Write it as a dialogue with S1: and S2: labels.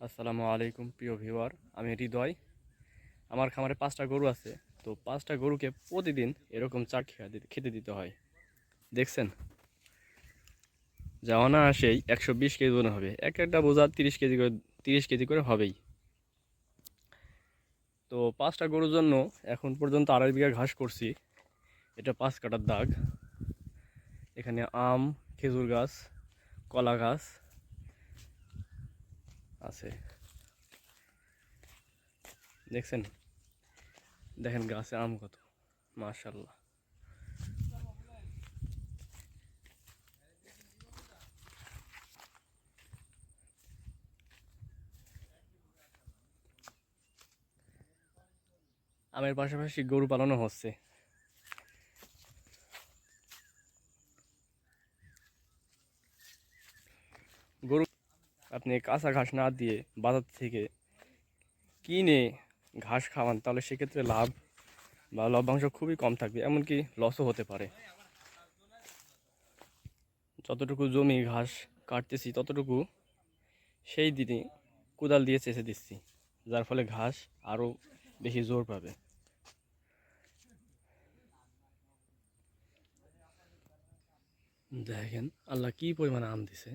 S1: আসসালামু আলাইকুম প্রিয় ভিউয়ার, আমি হৃদয়। আমার খামারে 5টা গরু আছে। তো 5টা গরুকে প্রতিদিন এরকম চার খেতে দিতে হয়। দেখছেন, যাওয়া না আসেই 120 কেজি ওজন হবে। এক একটা বোঝা 30 কেজি করে হবেই। তো 5টা গরুর জন্য এখন পর্যন্ত 2.5 বিঘা ঘাস করছি। এটা 5 কাটার দাগ। এখানে আম, খেজুর গাছ, কলা গাছ আছে। দেখছেন, দেখেন গাছে আম কত, মাশাআল্লাহ। আমের পাশাপাশি গরু পালনও হচ্ছে। গরু আপনি কাঁচা ঘাস না দিয়ে বাজার থেকে কিনে ঘাস খাওয়ান, তাহলে সেক্ষেত্রে লাভ বা লভ্যাংশ খুবই কম থাকবে, এমনকি লসও হতে পারে। যতটুকু জমি ঘাস কাটতেছি ততটুকু সেই দিনে কোদাল দিয়ে চেঁচে দিচ্ছি, যার ফলে ঘাস আরও বেশি জোর পাবে। দেখেন আল্লাহ কি পরিমাণে আম দিছে।